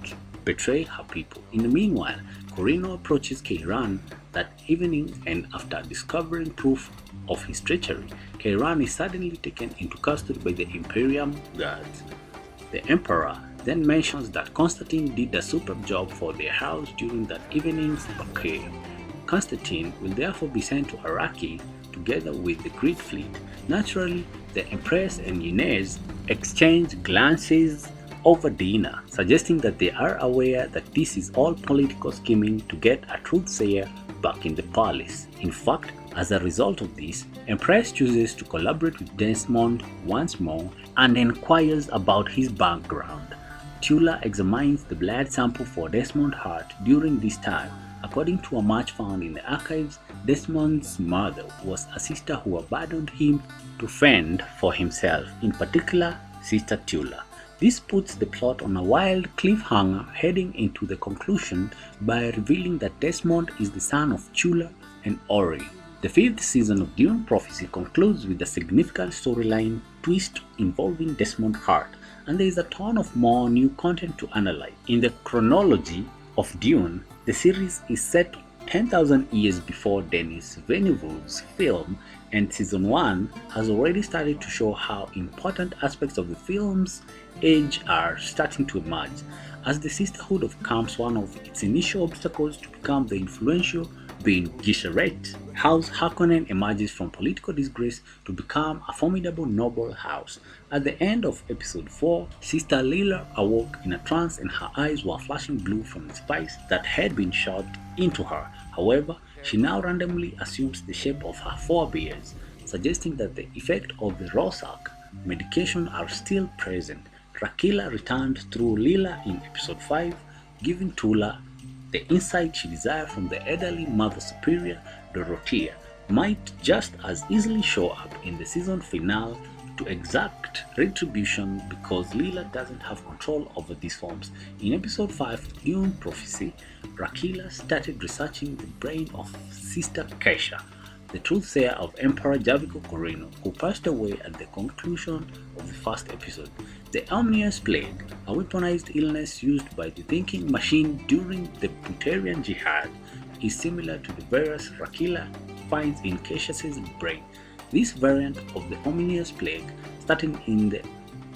betray her people. In the meanwhile, Corino approaches Kairan that evening, and after discovering proof of his treachery, Kairan is suddenly taken into custody by the Imperium guards. The Emperor then mentions that Constantine did a superb job for their house during that evening's bouquet. Constantine will therefore be sent to Araki together with the Great Fleet. Naturally, the Empress and Inez exchange glances over dinner, suggesting that they are aware that this is all political scheming to get a truth-sayer back in the palace. In fact, as a result of this, Empress chooses to collaborate with Desmond once more and inquires about his background. Tula examines the blood sample for Desmond Hart during this time. According to a match found in the archives, Desmond's mother was a sister who abandoned him to fend for himself, in particular, Sister Tula. This puts the plot on a wild cliffhanger, heading into the conclusion by revealing that Desmond is the son of Tula and Ori. The 5th season of Dune Prophecy concludes with a significant storyline twist involving Desmond Hart, and there is a ton of more new content to analyze. In the chronology of Dune, the series is set 10,000 years before Denis Villeneuve's film, and Season 1 has already started to show how important aspects of the film's age are starting to emerge. As the Sisterhood becomes one of its initial obstacles to become the influential Bene Gesserit, House Harkonnen emerges from political disgrace to become a formidable noble house. At the end of episode 4, Sister Lila awoke in a trance and her eyes were flashing blue from the spice that had been shot into her. However, she now randomly assumes the shape of her forebears, suggesting that the effect of the Rosak medication are still present. Rakila returned through Lila in episode 5, giving Tula the insight she desired from the elderly Mother Superior. Dorothea might just as easily show up in the season finale to exact retribution because Lila doesn't have control over these forms. In episode 5, Dune Prophecy, Rakila started researching the brain of Sister Kesha, the truth-sayer of Emperor Javico Corino, who passed away at the conclusion of the first episode. The Omnious Plague, a weaponized illness used by the thinking machine during the Buterian Jihad, is similar to the virus Rakila finds in Kesha's brain. This variant of the Omnious Plague, starting in the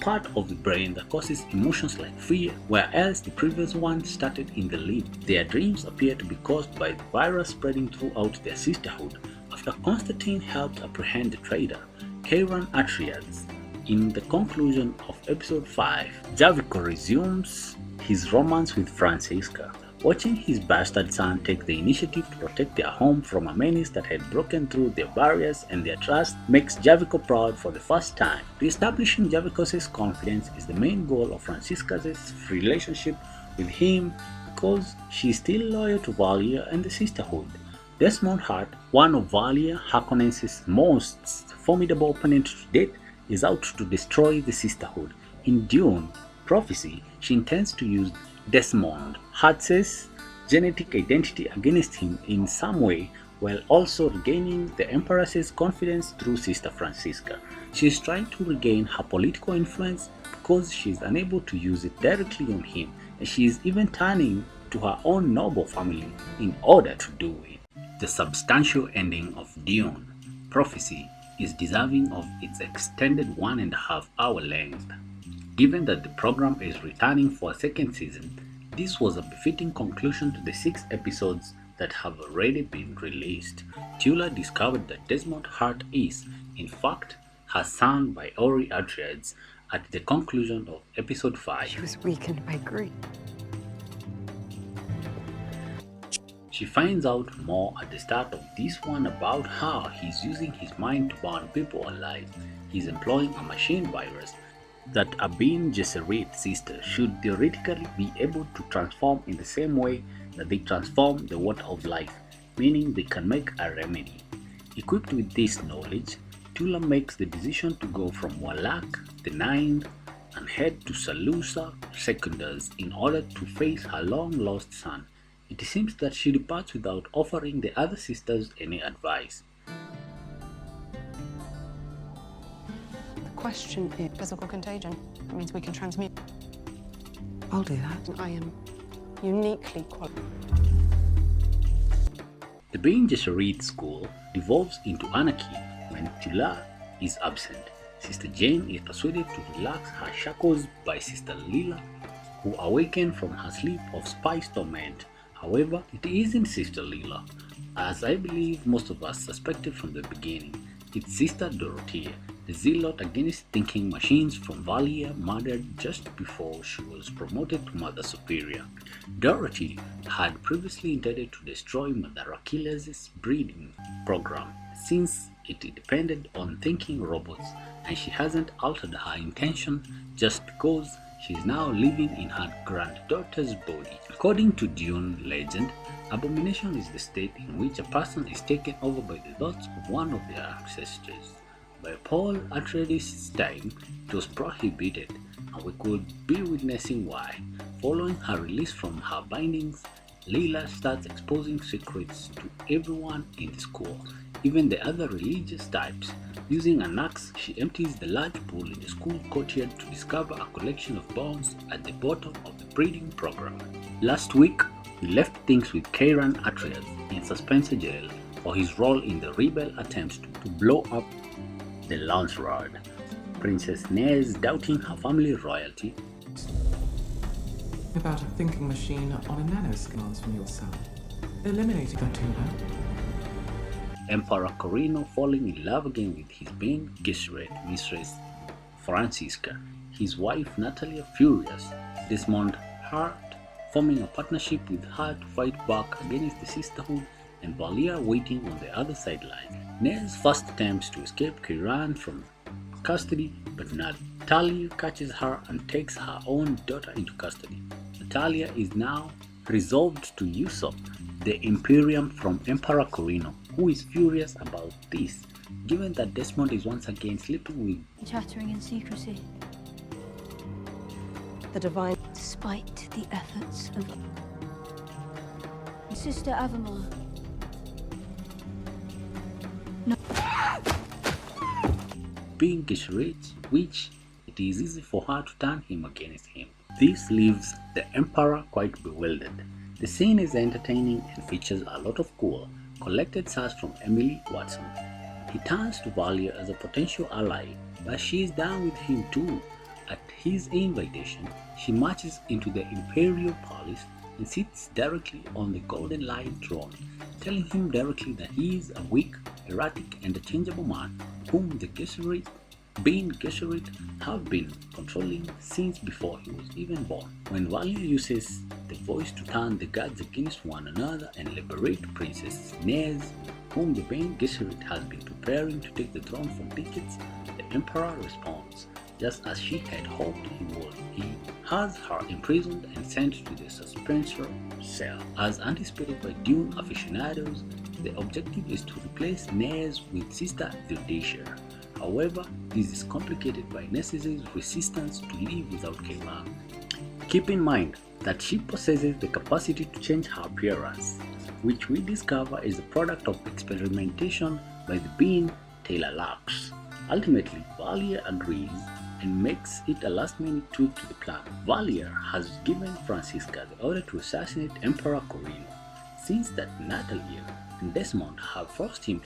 part of the brain that causes emotions like fear, whereas the previous one started in the limb. Their dreams appear to be caused by the virus spreading throughout their sisterhood. After Constantine helped apprehend the traitor, Kairan Atreides, in the conclusion of episode 5, Javico resumes his romance with Francisca. Watching his bastard son take the initiative to protect their home from a menace that had broken through their barriers and their trust makes Javico proud for the first time. Reestablishing Javico's confidence is the main goal of Francisca's relationship with him because she is still loyal to Valia and the Sisterhood. Desmond Hart, one of Valia Harkonnen's most formidable opponents to date, is out to destroy the Sisterhood. In Dune Prophecy, she intends to use Desmond Hart's genetic identity against him in some way while also regaining the Empress's confidence through Sister Francisca. She is trying to regain her political influence because she is unable to use it directly on him, and she is even turning to her own noble family in order to do it. The substantial ending of Dune Prophecy is deserving of its extended 1.5 hour length. Given that the program is returning for a second season, this was a befitting conclusion to the 6 episodes that have already been released, Tula discovered that Desmond Hart is, in fact, her son by Ori Atreides at the conclusion of episode 5. She was weakened by grief. She finds out more at the start of this one about how he's using his mind to burn people alive. He's employing a machine virus that a Bene Gesserit sister should theoretically be able to transform in the same way that they transform the water of life, meaning they can make a remedy. Equipped with this knowledge, Tula makes the decision to go from Wallach, the Ninth, and head to Salusa Secundus in order to face her long-lost son. It seems that she departs without offering the other sisters any advice. The question is Physical contagion. It means we can transmute. I'll do that. I am uniquely qualified. The Bene Gesserit school devolves into anarchy when Tula is absent. Sister Jane is persuaded to relax her shackles by Sister Lila, who awakens from her sleep of spice torment. However, it isn't Sister Lila, as I believe most of us suspected from the beginning. It's Sister Dorothea, the zealot against thinking machines from Valia, murdered just before she was promoted to Mother Superior. Dorothy had previously intended to destroy Mother Achilles' breeding program, since it depended on thinking robots, and she hasn't altered her intention just because she is now living in her granddaughter's body. According to Dune legend, abomination is the state in which a person is taken over by the thoughts of one of their ancestors. By Paul Atreides' time, it was prohibited, and we could be witnessing why. Following her release from her bindings, Layla starts exposing secrets to everyone in the school, even the other religious types. Using an axe, she empties the large pool in the school courtyard to discover a collection of bones at the bottom of the breeding program. Last week, we left things with Kieran Atreides in Suspense jail for his role in the rebel attempts to blow up the Lance Rod. Princess Nez doubting her family royalty. About a thinking machine on a nanoscale from your son. Eliminating that tumor. Emperor Corino falling in love again with his Bene Gesserit mistress Francisca, his wife Natalia furious, Desmond Hart forming a partnership with her to fight back against the Sisterhood, and Valia waiting on the other sideline. Nez first attempts to escape Kiran from custody, but Natalia catches her and takes her own daughter into custody. Natalia is now resolved to usurp the Imperium from Emperor Corino, who is furious about this, given that Desmond is once again sleeping with chattering in secrecy. The divine, Despite the efforts of Sister Avamar. Bene Gesserit, which it is easy for her to turn him against him. This leaves the Emperor quite bewildered. The scene is entertaining and features a lot of cool, collected sass from Emily Watson. He turns to Valia as a potential ally, but she is down with him too. At his invitation, she marches into the Imperial Palace and sits directly on the Golden Lion throne, telling him directly that he is a weak, erratic, and changeable man whom the Bene Gesserit have been controlling since before he was even born. When Valia uses the voice to turn the gods against one another and liberate Princess Nez, whom the Bene Gesserit has been preparing to take the throne for decades, the Emperor responds, just as she had hoped he would. He has her imprisoned and sent to the suspensor cell. As anticipated by Dune aficionados, the objective is to replace Nez with Sister Theodosia. However, this is complicated by Nez's resistance to live without Kailan. Keep in mind that she possesses the capacity to change her appearance, which we discover is a product of experimentation by the Bene Tailalax. Ultimately, Valia agrees and makes it a last-minute tweak to the plan. Valia has given Francisca the order to assassinate Emperor Corino. Since that Natalia and Desmond have forced him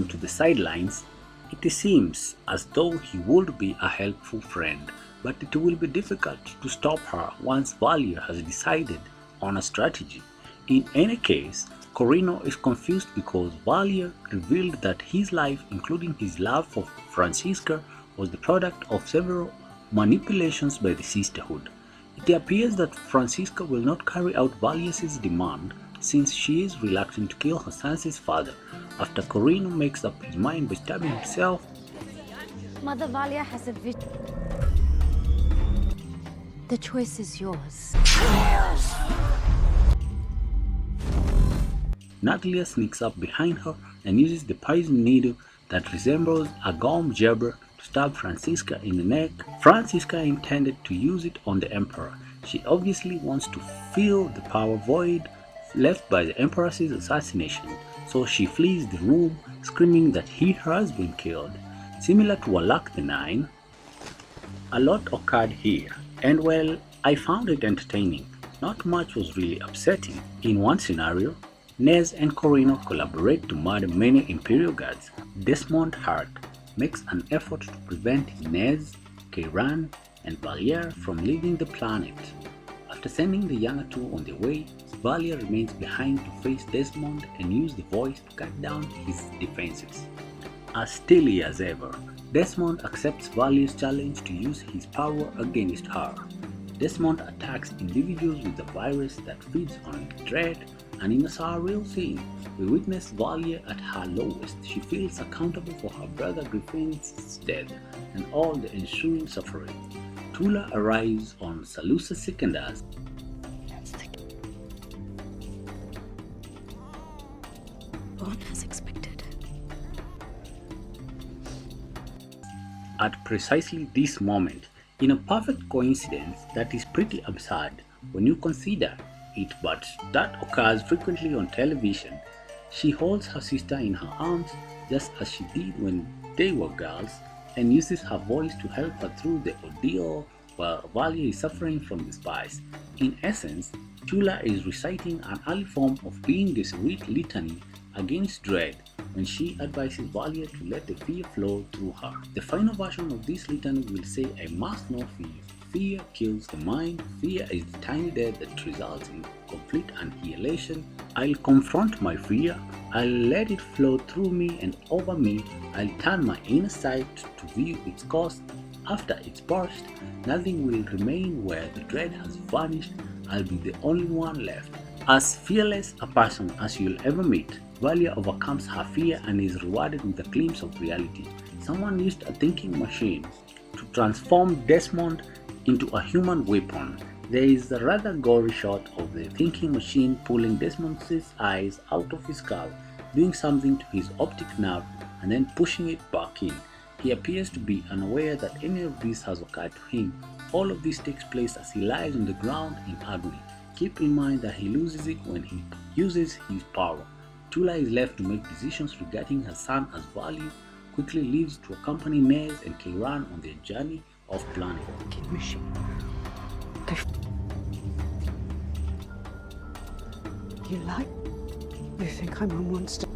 to the sidelines, it seems as though he would be a helpful friend, but it will be difficult to stop her once Valia has decided on a strategy. In any case, Corino is confused because Valier revealed that his life, including his love for Francisca, was the product of several manipulations by the Sisterhood. It appears that Francisca will not carry out Valier's demand since she is reluctant to kill her son's father after Corino makes up his mind by stabbing himself. Mother Valia has a vision. The choice is yours. Natalia sneaks up behind her and uses the poison needle that resembles a gum jabber to stab Francisca in the neck. Francisca intended to use it on the Emperor. She obviously wants to fill the power void left by the Emperor's assassination, so she flees the room, screaming that he has been killed. Similar to Alak the Nine, a lot occurred here, and well, I found it entertaining. Not much was really upsetting. In one scenario, Nez and Corino collaborate to murder many Imperial guards. Desmond Hart makes an effort to prevent Nez, Kairan, and Valier from leaving the planet. After sending the younger two on their way, Valier remains behind to face Desmond and use the voice to cut down his defenses. As steely as ever, Desmond accepts Valier's challenge to use his power against her. Desmond attacks individuals with a virus that feeds on dread, and in a surreal scene, we witness Valier at her lowest. She feels accountable for her brother Griffin's death and all the ensuing suffering. Tula arrives on Salusa Sikandas. Born as expected. At precisely this moment, in a perfect coincidence that is pretty absurd when you consider it, but that occurs frequently on television. She holds her sister in her arms just as she did when they were girls and uses her voice to help her through the ordeal while Valier is suffering from the spice. In essence, Tula is reciting an early form of Being Gesserit litany against dread when she advises Valier to let the fear flow through her. The final version of this litany will say, "I must not fear. Fear kills the mind. Fear is the tiny death that results in complete annihilation. I'll confront my fear. I'll let it flow through me and over me. I'll turn my inner sight to view its cost. After its burst, nothing will remain where the dread has vanished. I'll be the only one left." As fearless a person as you'll ever meet, Valier overcomes her fear and is rewarded with a glimpse of reality. Someone used a thinking machine to transform Desmond into a human weapon. There is a rather gory shot of the thinking machine pulling Desmond's eyes out of his skull, doing something to his optic nerve, and then pushing it back in. He appears to be unaware that any of this has occurred to him. All of this takes place as he lies on the ground in agony. Keep in mind that he loses it when he uses his power. Tula is left to make decisions regarding her son as Valier quickly leaves to accompany Nez and Kairan on their journey off planet. You lie? You think I'm a monster?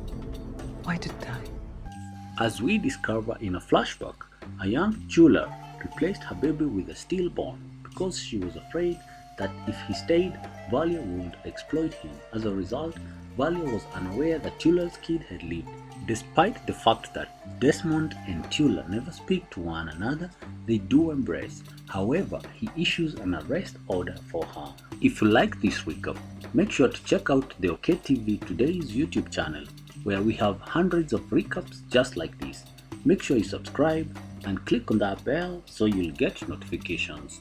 Why did I? As we discover in a flashback, a young Tula replaced her baby with a stillborn because she was afraid that if he stayed, Valier would exploit him. As a result, Valier was unaware that Tula's kid had lived. Despite the fact that Desmond and Tula never speak to one another, they do embrace. However, he issues an arrest order for her. If you like this recap, make sure to check out the OK TV Today's YouTube channel, where we have hundreds of recaps just like this. Make sure you subscribe and click on that bell so you'll get notifications.